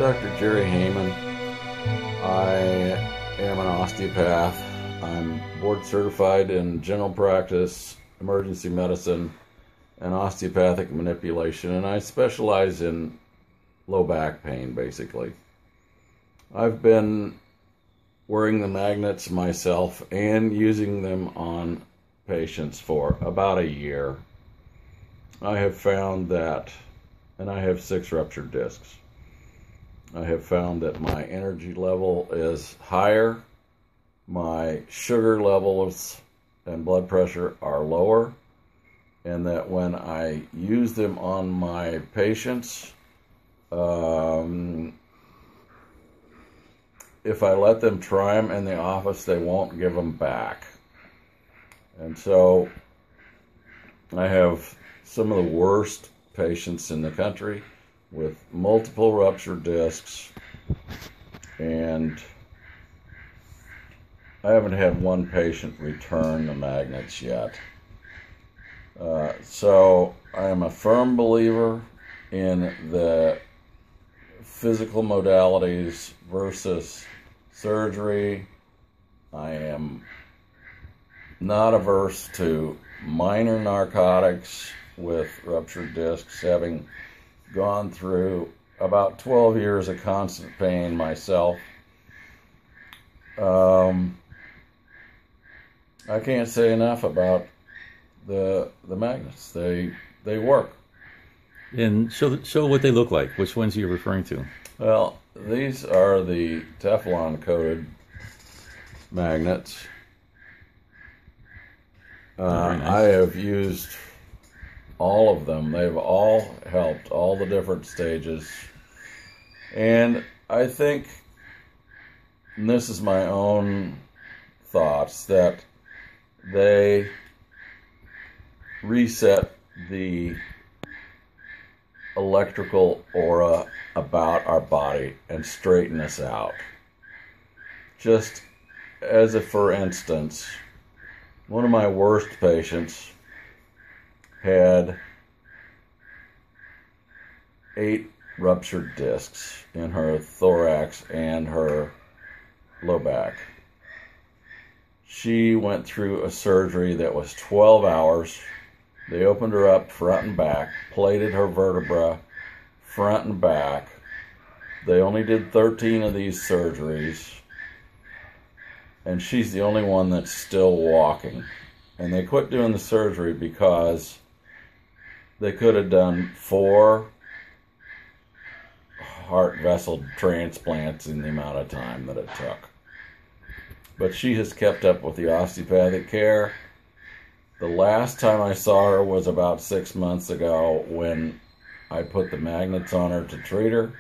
Dr. Jerry Haman. I am an osteopath. I'm board certified in general practice, emergency medicine, and osteopathic manipulation, and I specialize in low back pain, basically. I've been wearing the magnets myself and using them on patients for about a year. I have found that, and I have 6 ruptured discs. I have found that my energy level is higher, my sugar levels and blood pressure are lower, and that when I use them on my patients, if I let them try them in the office, they won't give them back. And so I have some of the worst patients in the country with multiple ruptured discs, and I haven't had one patient return the magnets yet. So I am a firm believer in the physical modalities versus surgery. I am not averse to minor narcotics with ruptured discs, having gone through about 12 years of constant pain myself. I can't say enough about the magnets. They work. And show what they look like. Which ones are you referring to? Well, these are the Teflon coated magnets. Very nice. I have used all of them. They've all helped, all the different stages. And I think, and this is my own thoughts, that they reset the electrical aura about our body and straighten us out. Just as a for instance, one of my worst patients had 8 ruptured discs in her thorax and her low back. She went through a surgery that was 12 hours. They opened her up front and back, plated her vertebra front and back. They only did 13 of these surgeries, and she's the only one that's still walking. And they quit doing the surgery because they could have done 4 heart vessel transplants in the amount of time that it took. But she has kept up with the osteopathic care. The last time I saw her was about 6 months ago when I put the magnets on her to treat her,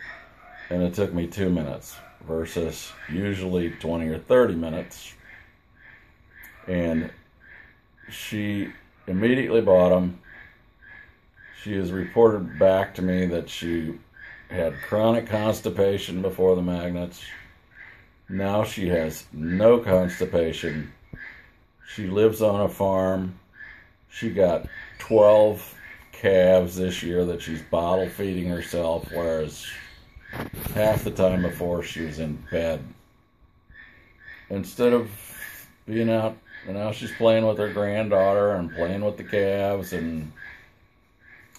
and it took me 2 minutes versus usually 20 or 30 minutes. And she immediately bought them. She has reported back to me that she had chronic constipation before the magnets. Now she has no constipation. She lives on a farm. She got 12 calves this year that she's bottle feeding herself, whereas half the time before she was in bed. Instead of being out, and now she's playing with her granddaughter and playing with the calves, and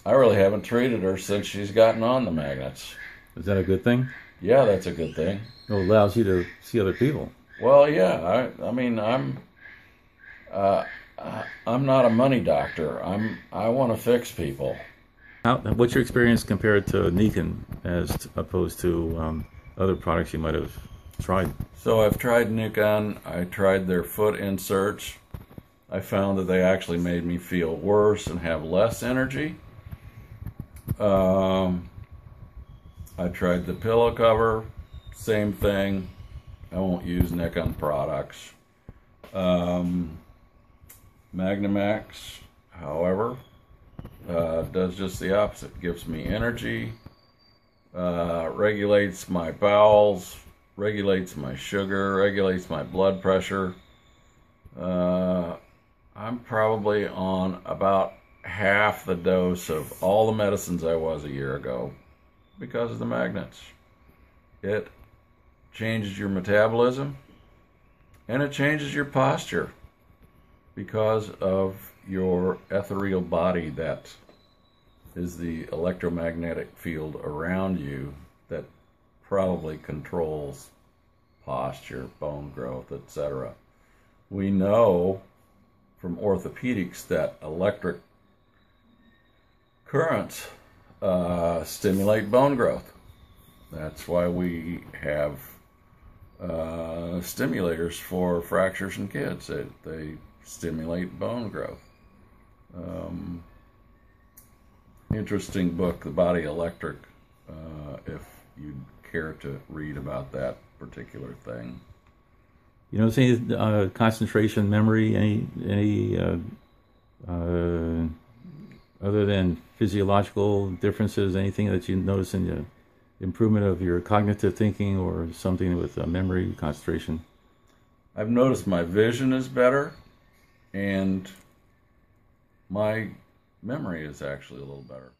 I really haven't treated her since she's gotten on the magnets. Is that a good thing? Yeah, that's a good thing. It allows you to see other people. Well, yeah. I mean, I'm not a money doctor. I want to fix people. What's your experience compared to Nikon as opposed to other products you might have tried? So I've tried Nikon. I tried their foot inserts. I found that they actually made me feel worse and have less energy. I tried the pillow cover, same thing. I won't use Nikon products. MagneMax, however, does just the opposite. Gives me energy, regulates my bowels, regulates my sugar, regulates my blood pressure. I'm probably on about half the dose of all the medicines I was a year ago because of the magnets. it changes your metabolism, and it changes your posture because of your ethereal body that is the electromagnetic field around you that probably controls posture, bone growth, etc. We know from orthopedics that electric currents stimulate bone growth. That's why we have stimulators for fractures in kids. They stimulate bone growth. Interesting book, The Body Electric, if you'd care to read about that particular thing. You notice any concentration, memory, any other than physiological differences, anything that you notice in the improvement of your cognitive thinking or something with memory, concentration? I've noticed my vision is better, and my memory is actually a little better.